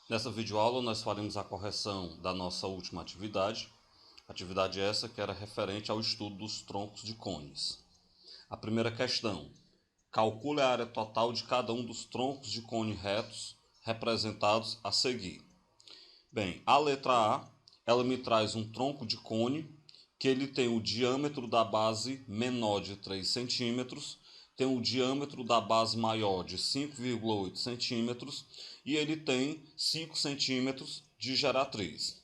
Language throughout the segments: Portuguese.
Nessa videoaula nós faremos a correção da nossa última atividade. Atividade essa que era referente ao estudo dos troncos de cones. A primeira questão: calcule a área total de cada um dos troncos de cone retos representados a seguir. Bem, a letra A, ela me traz um tronco de cone que ele tem o diâmetro da base menor de 3 centímetros, tem o diâmetro da base maior de 5,8 centímetros e ele tem 5 centímetros de geratriz.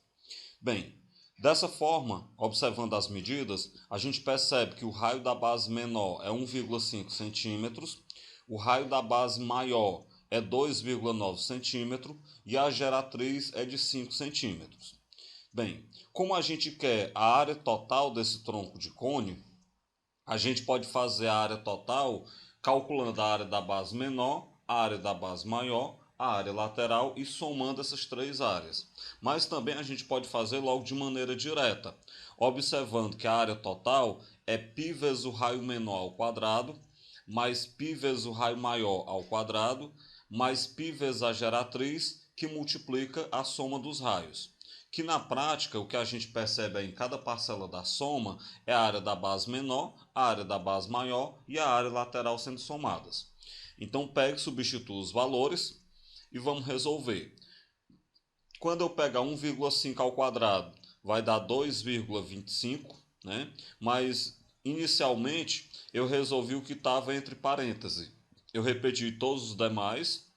Bem, dessa forma, observando as medidas, a gente percebe que o raio da base menor é 1,5 centímetros, o raio da base maior é 2,9 centímetros e a geratriz é de 5 centímetros. Bem, como a gente quer a área total desse tronco de cone, a gente pode fazer a área total calculando a área da base menor, a área da base maior, a área lateral e somando essas três áreas. Mas também a gente pode fazer logo de maneira direta, observando que a área total é π vezes o raio menor ao quadrado, mais π vezes o raio maior ao quadrado, mais π vezes a geratriz, que multiplica a soma dos raios. Que na prática, o que a gente percebe em cada parcela da soma é a área da base menor, a área da base maior e a área lateral sendo somadas. Então, pegue e substitua os valores e vamos resolver. Quando eu pegar 1,5 ao quadrado, vai dar 2,25, né? Mas inicialmente eu resolvi o que estava entre parênteses. Eu repeti todos os demais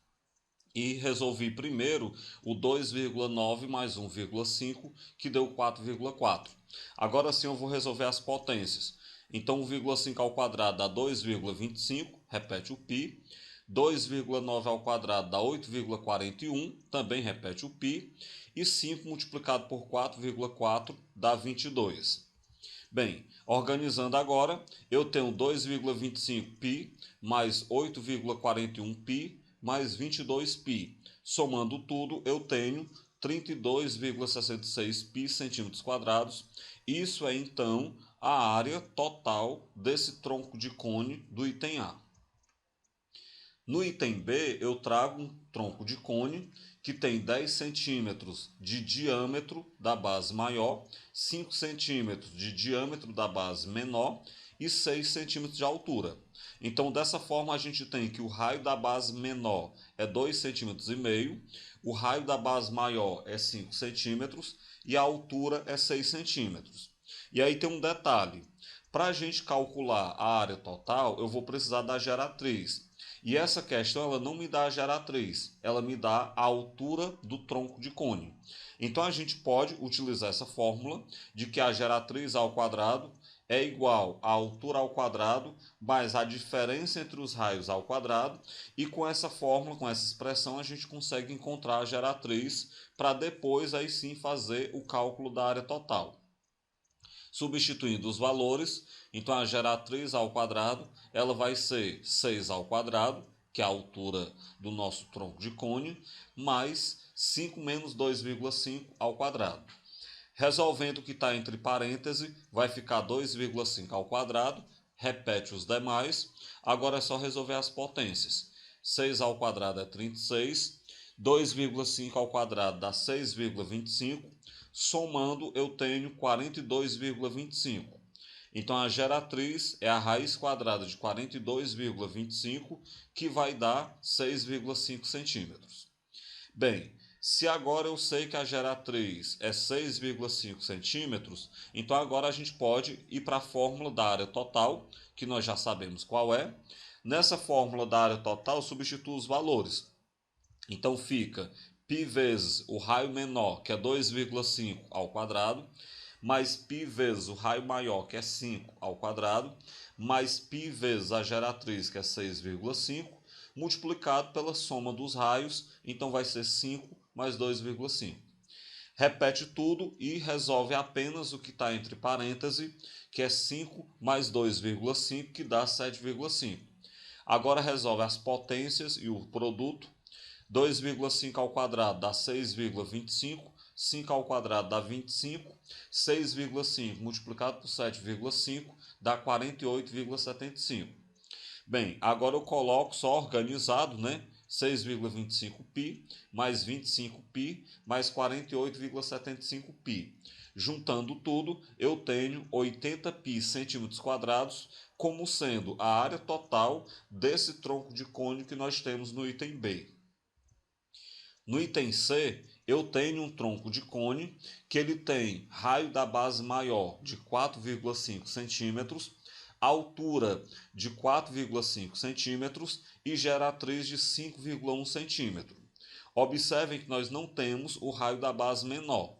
e resolvi primeiro o 2,9 mais 1,5, que deu 4,4. Agora sim eu vou resolver as potências. Então 1,5 ao quadrado dá 2,25, repete o π. 2,9 ao quadrado dá 8,41, também repete o π. E 5 multiplicado por 4,4 dá 22. Bem, organizando agora, eu tenho 2,25π mais 8,41π mais 22π. Somando tudo, eu tenho 32,66π centímetros quadrados. Isso é então a área total desse tronco de cone do item A. No item B, eu trago um tronco de cone que tem 10 centímetros de diâmetro da base maior, 5 centímetros de diâmetro da base menor e 6 centímetros de altura. Então, dessa forma, a gente tem que o raio da base menor é 2,5 cm, o raio da base maior é 5 centímetros e a altura é 6 centímetros. E aí tem um detalhe. Para a gente calcular a área total, eu vou precisar da geratriz. E essa questão ela não me dá a geratriz, ela me dá a altura do tronco de cone. Então a gente pode utilizar essa fórmula de que a geratriz ao quadrado é igual à altura ao quadrado mais a diferença entre os raios ao quadrado, e com essa fórmula, com essa expressão, a gente consegue encontrar a geratriz para depois aí sim fazer o cálculo da área total. Substituindo os valores, então a geratriz ao quadrado ela vai ser 6 ao quadrado, que é a altura do nosso tronco de cone, mais 5 menos 2,5 ao quadrado. Resolvendo o que está entre parênteses, vai ficar 2,5 ao quadrado, repete os demais. Agora é só resolver as potências. 6 ao quadrado é 36, 2,5 ao quadrado dá 6,25, somando eu tenho 42,25. Então a geratriz é a raiz quadrada de 42,25, que vai dar 6,5 centímetros. Bem, se agora eu sei que a geratriz é 6,5 centímetros, então agora a gente pode ir para a fórmula da área total, que nós já sabemos qual é. Nessa fórmula da área total, substituo os valores. Então fica π vezes o raio menor, que é 2,5 ao quadrado, mais π vezes o raio maior, que é 5 ao quadrado, mais π vezes a geratriz, que é 6,5, multiplicado pela soma dos raios, então vai ser 5 mais 2,5. Repete tudo e resolve apenas o que está entre parênteses, que é 5 mais 2,5, que dá 7,5. Agora resolve as potências e o produto. 2,5 ao quadrado dá 6,25, 5 ao quadrado dá 25, 6,5 multiplicado por 7,5 dá 48,75. Bem, agora eu coloco só organizado, né? 6,25π, mais 25π, mais 48,75π. Juntando tudo, eu tenho 80π centímetros quadrados como sendo a área total desse tronco de cônio que nós temos no item B. No item C, eu tenho um tronco de cone que ele tem raio da base maior de 4,5 centímetros, altura de 4,5 centímetros e geratriz de 5,1 centímetro. Observem que nós não temos o raio da base menor.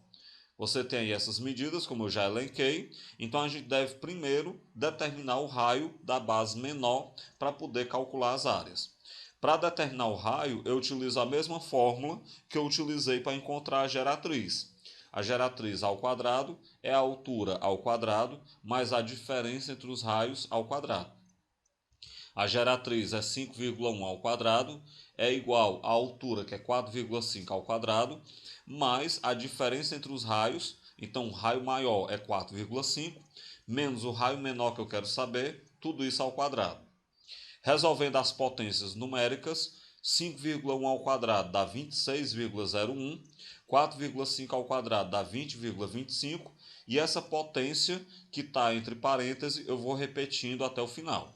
Você tem aí essas medidas, como eu já elenquei, então a gente deve primeiro determinar o raio da base menor para poder calcular as áreas. Para determinar o raio, eu utilizo a mesma fórmula que eu utilizei para encontrar a geratriz. A geratriz ao quadrado é a altura ao quadrado mais a diferença entre os raios ao quadrado. A geratriz é 5,1 ao quadrado, é igual à altura, que é 4,5 ao quadrado, mais a diferença entre os raios, então o raio maior é 4,5, menos o raio menor que eu quero saber, tudo isso ao quadrado. Resolvendo as potências numéricas, 5,1 ao quadrado dá 26,01, 4,5 ao quadrado dá 20,25, e essa potência que está entre parênteses eu vou repetindo até o final.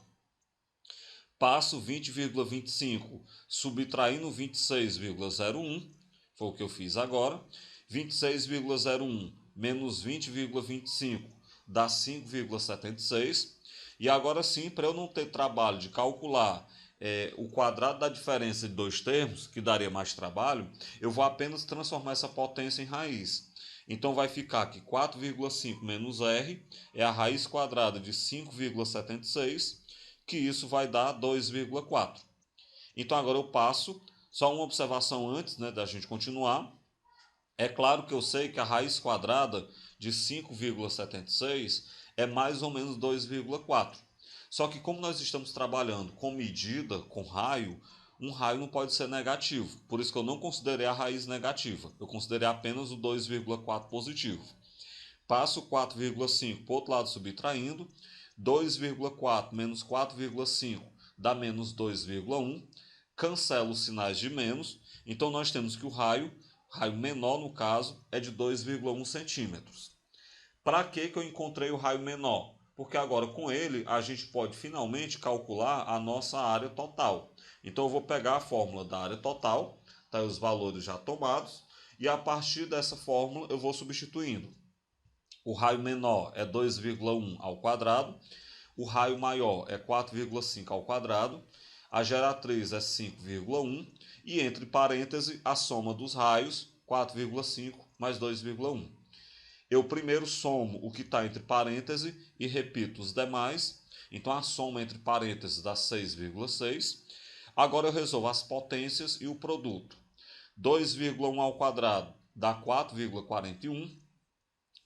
Passo 20,25 subtraindo 26,01, foi o que eu fiz agora. 26,01 menos 20,25 dá 5,76. E agora sim, para eu não ter trabalho de calcular o quadrado da diferença de dois termos, que daria mais trabalho, eu vou apenas transformar essa potência em raiz. Então vai ficar que 4,5 menos r é a raiz quadrada de 5,76, que isso vai dar 2,4. Então agora eu passo, só uma observação antes da gente continuar. É claro que eu sei que a raiz quadrada de 5,76 é mais ou menos 2,4. Só que como nós estamos trabalhando com medida, com raio, um raio não pode ser negativo. Por isso que eu não considerei a raiz negativa. Eu considerei apenas o 2,4 positivo. Passo 4,5 para o outro lado subtraindo. 2,4 menos 4,5 dá menos 2,1. Cancelo os sinais de menos. Então nós temos que o raio menor no caso, é de 2,1 centímetros. Para que eu encontrei o raio menor? Porque agora com ele a gente pode finalmente calcular a nossa área total. Então eu vou pegar a fórmula da área total, tá aí os valores já tomados, e a partir dessa fórmula eu vou substituindo. O raio menor é 2,1 ao quadrado, o raio maior é 4,5 ao quadrado, a geratriz é 5,1 e entre parênteses a soma dos raios, 4,5 mais 2,1. Eu primeiro somo o que está entre parênteses e repito os demais. Então a soma entre parênteses dá 6,6. Agora eu resolvo as potências e o produto. 2,1 ao quadrado dá 4,41.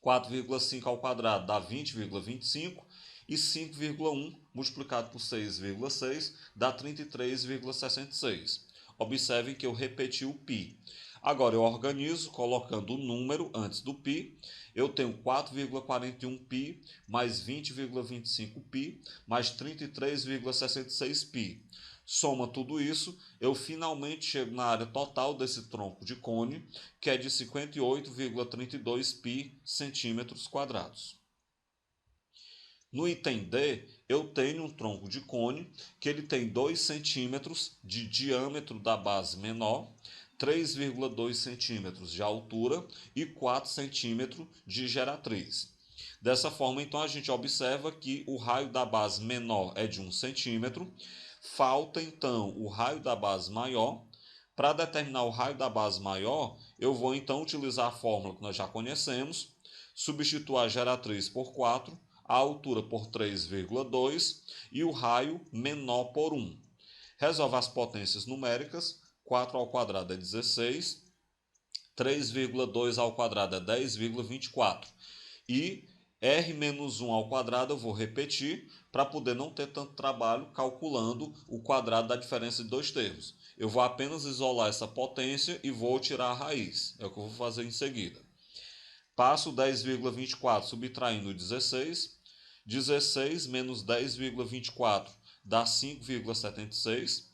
4,5 ao quadrado dá 20,25. E 5,1 multiplicado por 6,6 dá 33,66. Observem que eu repeti o π. Agora eu organizo colocando o número antes do π. Eu tenho 4,41π mais 20,25π mais 33,66π. Soma tudo isso, eu finalmente chego na área total desse tronco de cone, que é de 58,32π centímetros quadrados. No item D, eu tenho um tronco de cone que ele tem 2 centímetros de diâmetro da base menor, 3,2 centímetros de altura e 4 centímetros de geratriz. Dessa forma, então, a gente observa que o raio da base menor é de 1 centímetro. Falta, então, o raio da base maior. Para determinar o raio da base maior, eu vou, então, utilizar a fórmula que nós já conhecemos, substituir a geratriz por 4, a altura por 3,2 e o raio menor por 1. Resolve as potências numéricas. 4 ao quadrado é 16, 3,2 ao quadrado é 10,24. E r menos 1 ao quadrado eu vou repetir para poder não ter tanto trabalho calculando o quadrado da diferença de dois termos. Eu vou apenas isolar essa potência e vou tirar a raiz. É o que eu vou fazer em seguida. Passo 10,24 subtraindo 16. 16 menos 10,24 dá 5,76.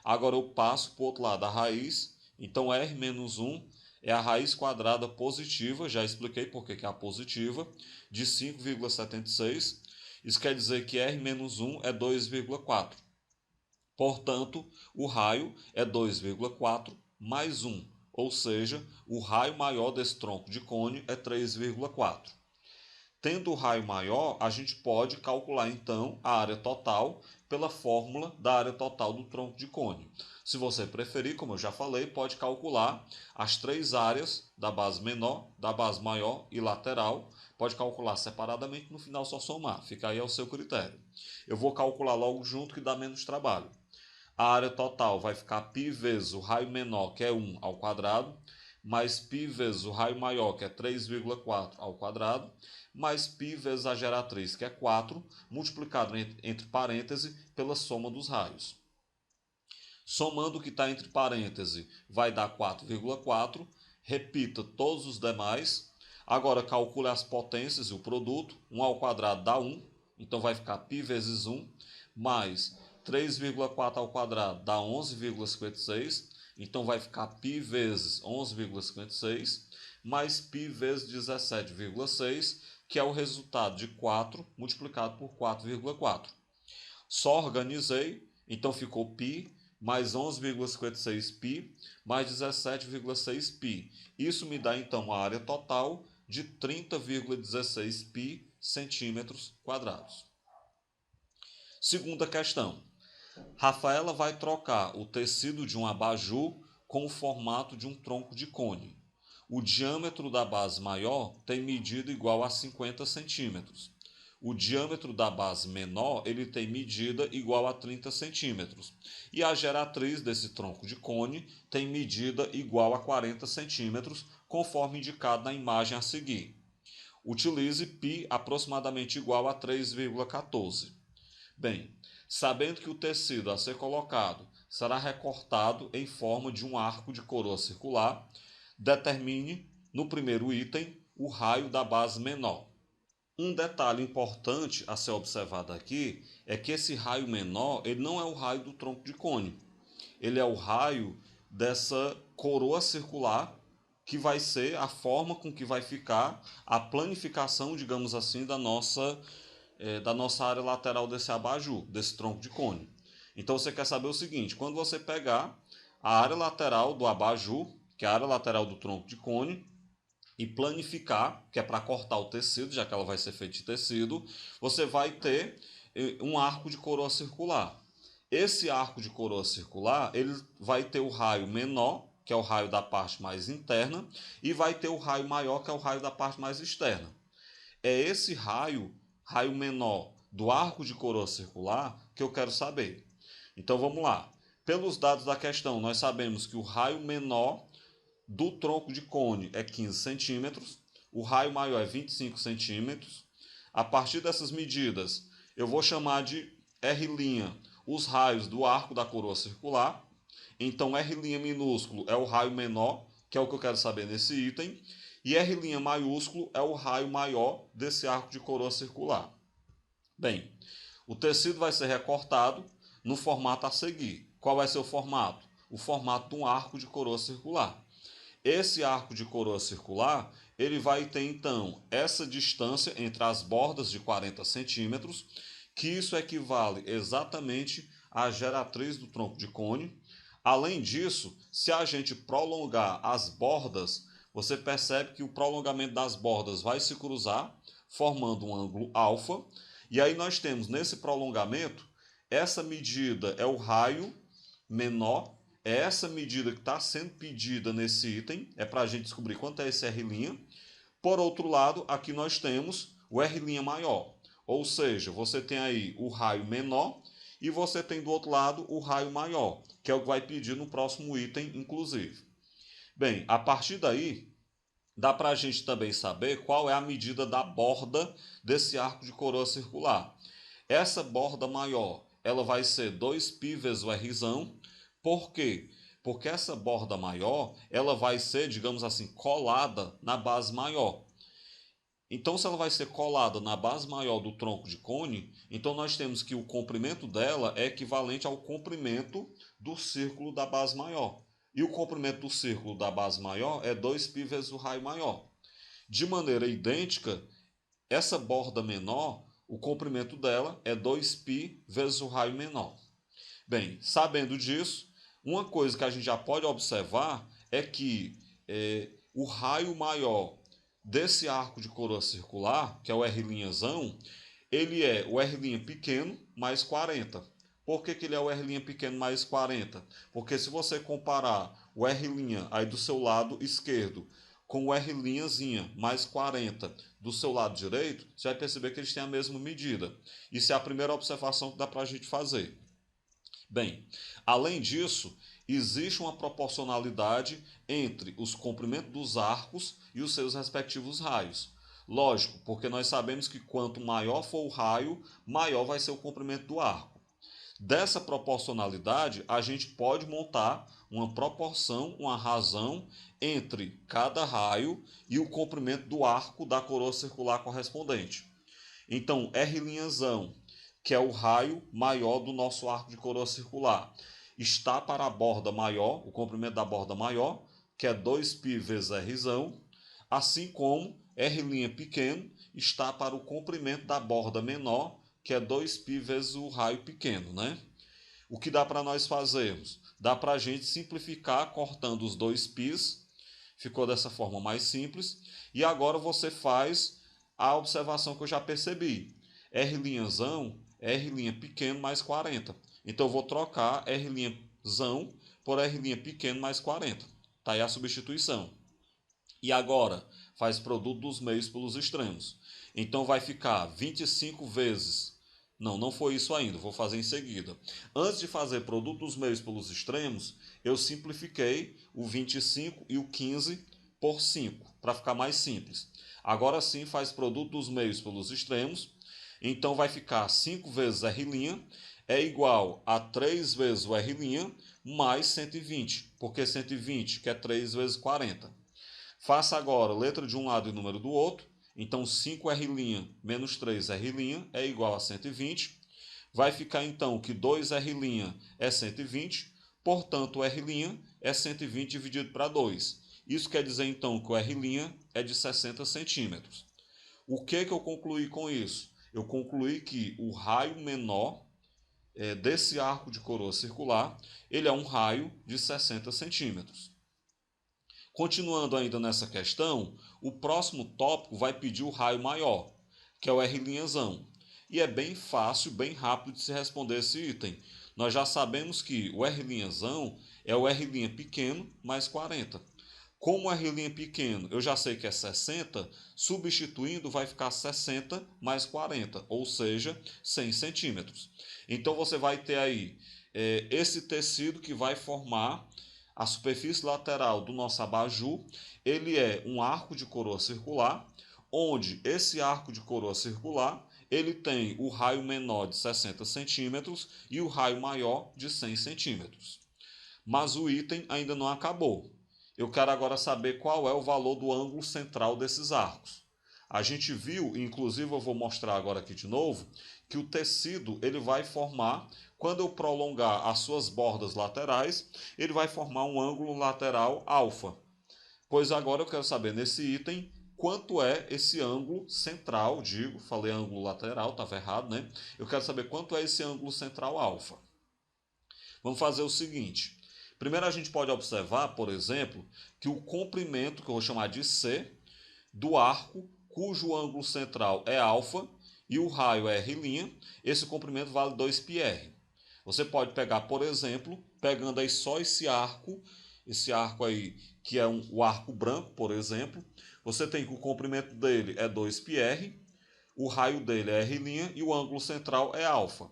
Agora eu passo para o outro lado a raiz, então R menos 1 é a raiz quadrada positiva, já expliquei por que é a positiva, de 5,76. Isso quer dizer que R menos 1 é 2,4. Portanto, o raio é 2,4 mais 1, ou seja, o raio maior desse tronco de cone é 3,4. Tendo o raio maior, a gente pode calcular então a área total pela fórmula da área total do tronco de cone. Se você preferir, como eu já falei, pode calcular as três áreas da base menor, da base maior e lateral. Pode calcular separadamente, no final só somar. Fica aí ao seu critério. Eu vou calcular logo junto que dá menos trabalho. A área total vai ficar π vezes o raio menor, que é 1 ao quadrado, mais π vezes o raio maior, que é 3,4 ao quadrado, mais π vezes a geratriz, que é 4, multiplicado entre parênteses pela soma dos raios. Somando o que está entre parênteses, vai dar 4,4. Repita todos os demais. Agora calcule as potências e o produto. 1 ao quadrado dá 1, então vai ficar π vezes 1, mais 3,4 ao quadrado dá 11,56, então vai ficar π vezes 11,56, mais π vezes 17,6, que é o resultado de 4 multiplicado por 4,4. Só organizei, então ficou π mais 11,56π mais 17,6π. Isso me dá então a área total de 30,16π centímetros quadrados. Segunda questão. Rafaela vai trocar o tecido de um abajur com o formato de um tronco de cone. O diâmetro da base maior tem medida igual a 50 centímetros. O diâmetro da base menor ele tem medida igual a 30 centímetros. E a geratriz desse tronco de cone tem medida igual a 40 centímetros, conforme indicado na imagem a seguir. Utilize π aproximadamente igual a 3,14. Bem, sabendo que o tecido a ser colocado será recortado em forma de um arco de coroa circular, determine, no primeiro item, o raio da base menor. Um detalhe importante a ser observado aqui é que esse raio menor ele não é o raio do tronco de cone. Ele é o raio dessa coroa circular, que vai ser a forma com que vai ficar a planificação, digamos assim, da nossa área lateral desse abajur, desse tronco de cone. Então você quer saber o seguinte: quando você pegar a área lateral do abajur, que é a área lateral do tronco de cone, e planificar, que é para cortar o tecido, já que ela vai ser feita de tecido, você vai ter um arco de coroa circular. Esse arco de coroa circular, ele vai ter o raio menor, que é o raio da parte mais interna, e vai ter o raio maior, que é o raio da parte mais externa. É esse raio menor do arco de coroa circular que eu quero saber. Então vamos lá. Pelos dados da questão, nós sabemos que o raio menor do tronco de cone é 15 centímetros, o raio maior é 25 centímetros. A partir dessas medidas, eu vou chamar de R' os raios do arco da coroa circular. Então R' minúsculo é o raio menor, que é o que eu quero saber nesse item, e R' maiúsculo é o raio maior desse arco de coroa circular. Bem, o tecido vai ser recortado no formato a seguir. Qual vai ser o formato? O formato de um arco de coroa circular. Esse arco de coroa circular, ele vai ter então essa distância entre as bordas de 40 centímetros, que isso equivale exatamente à geratriz do tronco de cone. Além disso, se a gente prolongar as bordas, você percebe que o prolongamento das bordas vai se cruzar, formando um ângulo alfa. E aí nós temos nesse prolongamento, essa medida é o raio menor. É essa medida que está sendo pedida nesse item, é para a gente descobrir quanto é esse R'. Por outro lado, aqui nós temos o R' maior, ou seja, você tem aí o raio menor e você tem do outro lado o raio maior, que é o que vai pedir no próximo item, inclusive. Bem, a partir daí, dá para a gente também saber qual é a medida da borda desse arco de coroa circular. Essa borda maior, ela vai ser 2π vezes o Rzão. Por quê? Porque essa borda maior, ela vai ser, digamos assim, colada na base maior. Então, se ela vai ser colada na base maior do tronco de cone, então nós temos que o comprimento dela é equivalente ao comprimento do círculo da base maior. E o comprimento do círculo da base maior é 2π vezes o raio maior. De maneira idêntica, essa borda menor, o comprimento dela é 2π vezes o raio menor. Bem, sabendo disso, uma coisa que a gente já pode observar é que o raio maior desse arco de coroa circular, que é o R', ele é o R' pequeno mais 40. Por que ele é o R' pequeno mais 40? Porque se você comparar o R' aí do seu lado esquerdo com o R' mais 40 do seu lado direito, você vai perceber que eles têm a mesma medida. Isso é a primeira observação que dá para a gente fazer. Bem, além disso, existe uma proporcionalidade entre os comprimentos dos arcos e os seus respectivos raios. Lógico, porque nós sabemos que quanto maior for o raio, maior vai ser o comprimento do arco. Dessa proporcionalidade, a gente pode montar uma proporção, uma razão entre cada raio e o comprimento do arco da coroa circular correspondente. Então, R', que é o raio maior do nosso arco de coroa circular, está para a borda maior, o comprimento da borda maior, que é 2π vezes R', assim como R' pequeno está para o comprimento da borda menor, que é 2π vezes o raio pequeno, né? O que dá para nós fazermos? Dá para a gente simplificar cortando os 2πs, ficou dessa forma mais simples, e agora você faz a observação que eu já percebi. R' é R' pequeno mais 40. Então eu vou trocar R' por R' pequeno mais 40. Está aí a substituição. E agora faz produto dos meios pelos extremos. Então vai ficar 25 vezes. Não foi isso ainda, vou fazer em seguida. Antes de fazer produto dos meios pelos extremos, eu simplifiquei o 25 e o 15 por 5, para ficar mais simples. Agora sim faz produto dos meios pelos extremos. Então vai ficar 5 vezes R' é igual a 3 vezes o R' mais 120, porque 120 que é 3 vezes 40. Faça agora letra de um lado e número do outro. Então 5R' menos 3R' é igual a 120. Vai ficar então que 2R' é 120, portanto o R' é 120 dividido para 2. Isso quer dizer então que o R' é de 60 centímetros. O que eu concluí com isso? Eu concluí que o raio menor desse arco de coroa circular, ele é um raio de 60 centímetros. Continuando ainda nessa questão, o próximo tópico vai pedir o raio maior, que é o R'. E é bem fácil, bem rápido de se responder esse item. Nós já sabemos que o R' é o R' pequeno mais 40. Como o R' pequeno eu já sei que é 60, substituindo vai ficar 60 mais 40, ou seja, 100 centímetros. Então você vai ter aí esse tecido que vai formar a superfície lateral do nosso abajur. Ele é um arco de coroa circular, onde esse arco de coroa circular ele tem o raio menor de 60 centímetros e o raio maior de 100 centímetros. Mas o item ainda não acabou. Eu quero agora saber qual é o valor do ângulo central desses arcos. A gente viu, inclusive eu vou mostrar agora aqui de novo, que o tecido ele vai formar, quando eu prolongar as suas bordas laterais, ele vai formar um ângulo lateral alfa. Pois agora eu quero saber nesse item quanto é esse ângulo central, falei ângulo lateral, estava errado, né? Eu quero saber quanto é esse ângulo central alfa. Vamos fazer o seguinte. Primeiro a gente pode observar, por exemplo, que o comprimento, que eu vou chamar de C, do arco, cujo ângulo central é alfa e o raio é R', esse comprimento vale 2πr. Você pode pegar, por exemplo, pegando aí só esse arco aí que é o arco branco, por exemplo, você tem que o comprimento dele é 2πr, o raio dele é R' e o ângulo central é alfa.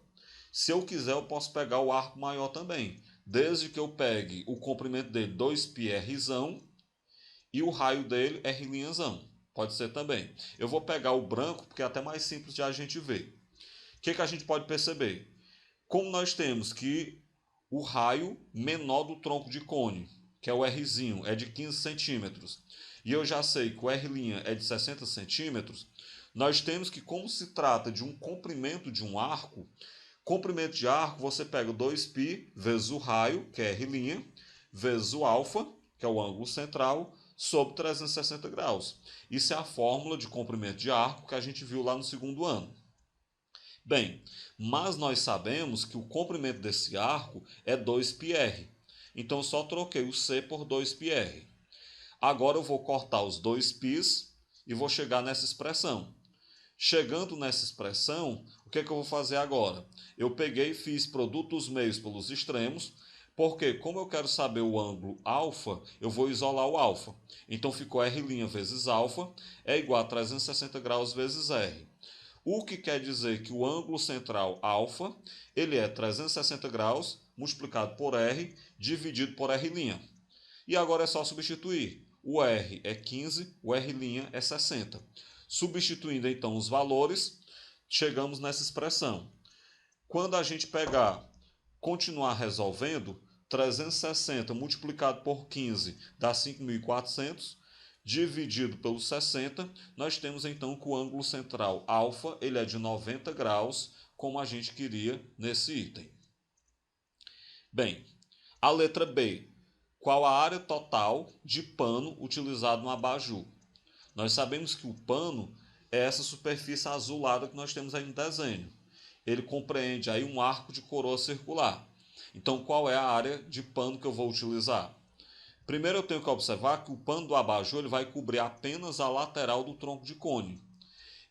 Se eu quiser, eu posso pegar o arco maior também, desde que eu pegue o comprimento dele 2πr e o raio dele R'. Pode ser também. Eu vou pegar o branco porque é até mais simples de a gente ver. O que a gente pode perceber? Como nós temos que o raio menor do tronco de cone, que é o Rzinho, é de 15 centímetros. e eu já sei que o R' é de 60 centímetros, nós temos que, como se trata de um comprimento de um arco, comprimento de arco você pega 2π vezes o raio, que é R', vezes o alfa, que é o ângulo central, sobre 360 graus. Isso é a fórmula de comprimento de arco que a gente viu lá no segundo ano. Bem, mas nós sabemos que o comprimento desse arco é 2πr. Então eu só troquei o C por 2πr. Agora eu vou cortar os 2π's e vou chegar nessa expressão. Chegando nessa expressão, o que é que eu vou fazer agora? Eu peguei e fiz produto dos meios pelos extremos, porque como eu quero saber o ângulo alfa, eu vou isolar o alfa. Então ficou R' vezes alfa é igual a 360 graus vezes R. O que quer dizer que o ângulo central alfa, ele é 360 graus multiplicado por R dividido por R'. E agora é só substituir. O R é 15, o R' é 60. Substituindo então os valores, chegamos nessa expressão. Quando a gente continuar resolvendo, 360 multiplicado por 15 dá 5.400, dividido pelo 60, nós temos então que o ângulo central alfa ele é de 90 graus, como a gente queria nesse item. Bem, a letra B. Qual a área total de pano utilizado no abajur? Nós sabemos que o pano é essa superfície azulada que nós temos aí no desenho. Ele compreende aí um arco de coroa circular. Então, qual é a área de pano que eu vou utilizar? Primeiro eu tenho que observar que o pano do abajur ele vai cobrir apenas a lateral do tronco de cone.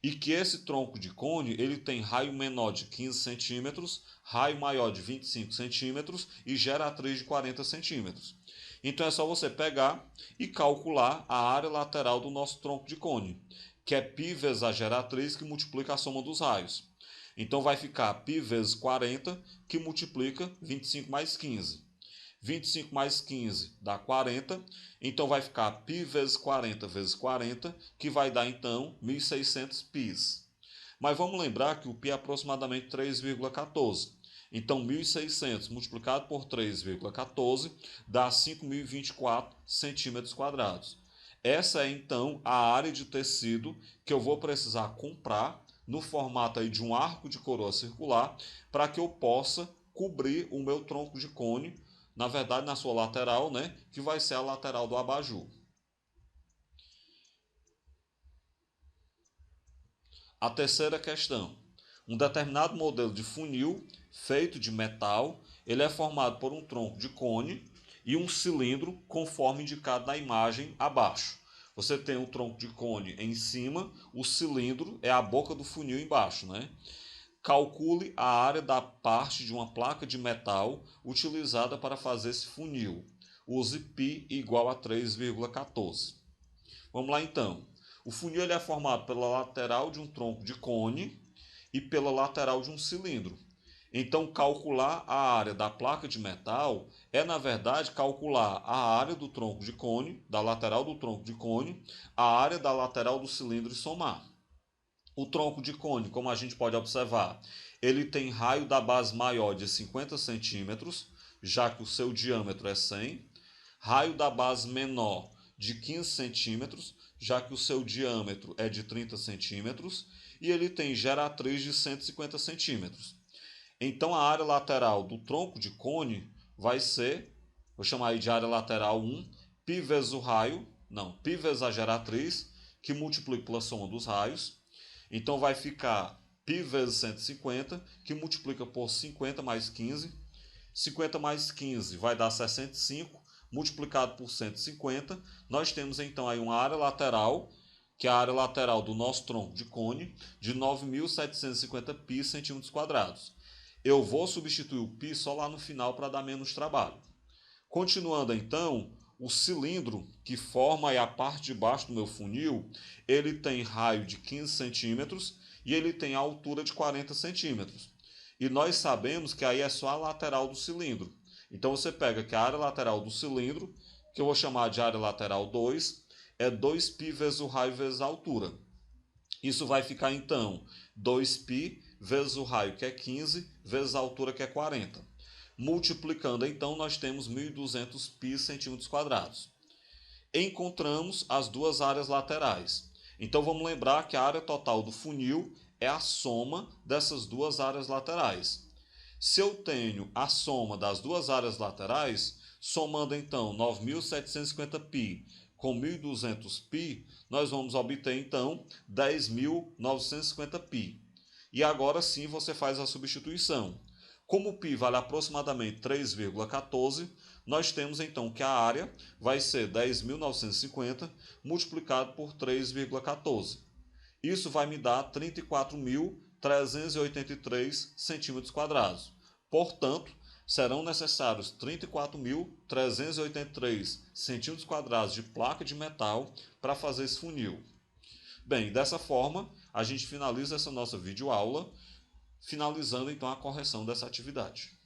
E que esse tronco de cone ele tem raio menor de 15 centímetros, raio maior de 25 centímetros e geratriz de 40 centímetros. Então é só você pegar e calcular a área lateral do nosso tronco de cone, que é π vezes a geratriz que multiplica a soma dos raios. Então vai ficar π vezes 40, que multiplica 25 mais 15. 25 mais 15 dá 40, então vai ficar π vezes 40 vezes 40, que vai dar então 1.600 πs. Mas vamos lembrar que o π é aproximadamente 3,14. Então 1.600 multiplicado por 3,14 dá 5.024 centímetros quadrados. Essa é então a área de tecido que eu vou precisar comprar no formato aí de um arco de coroa circular para que eu possa cobrir o meu tronco de cone, na verdade na sua lateral, né, que vai ser a lateral do abajur. A terceira questão. Um determinado modelo de funil feito de metal, ele é formado por um tronco de cone e um cilindro conforme indicado na imagem abaixo. Você tem o tronco de cone em cima, o cilindro é a boca do funil embaixo, né? Calcule a área da parte de uma placa de metal utilizada para fazer esse funil. Use π igual a 3,14. Vamos lá então. O funil ele é formado pela lateral de um tronco de cone e pela lateral de um cilindro. Então, calcular a área da placa de metal é, na verdade, calcular a área do tronco de cone, da lateral do tronco de cone, a área da lateral do cilindro e somar. O tronco de cone, como a gente pode observar, ele tem raio da base maior de 50 centímetros, já que o seu diâmetro é 100. Raio da base menor de 15 centímetros, já que o seu diâmetro é de 30 centímetros. E ele tem geratriz de 150 centímetros. Então a área lateral do tronco de cone vai ser, vou chamar aí de área lateral 1, π vezes o raio, não, π vezes a geratriz, que multiplica pela soma dos raios. Então vai ficar π vezes 150, que multiplica por 50 mais 15. 50 mais 15 vai dar 65, multiplicado por 150. Nós temos então aí uma área lateral, que é a área lateral do nosso tronco de cone, de 9.750 π centímetros quadrados. Eu vou substituir o π só lá no final para dar menos trabalho. Continuando então, o cilindro que forma aí a parte de baixo do meu funil, ele tem raio de 15 centímetros e ele tem altura de 40 centímetros. E nós sabemos que aí é só a lateral do cilindro. Então você pega que a área lateral do cilindro, que eu vou chamar de área lateral 2, é 2π vezes o raio vezes a altura. Isso vai ficar então 2π vezes o raio, que é 15, vezes a altura, que é 40. Multiplicando, então, nós temos 1.200 π centímetros quadrados. encontramos as duas áreas laterais. Então vamos lembrar que a área total do funil é a soma dessas duas áreas laterais. Se eu tenho a soma das duas áreas laterais, somando então 9.750π com 1.200π, nós vamos obter então 10.950π. E agora sim você faz a substituição. Como o π vale aproximadamente 3,14, nós temos então que a área vai ser 10.950 multiplicado por 3,14. Isso vai me dar 34.383 centímetros quadrados. Portanto, serão necessários 34.383 centímetros quadrados de placa de metal para fazer esse funil. Bem, dessa forma, a gente finaliza essa nossa videoaula, finalizando então a correção dessa atividade.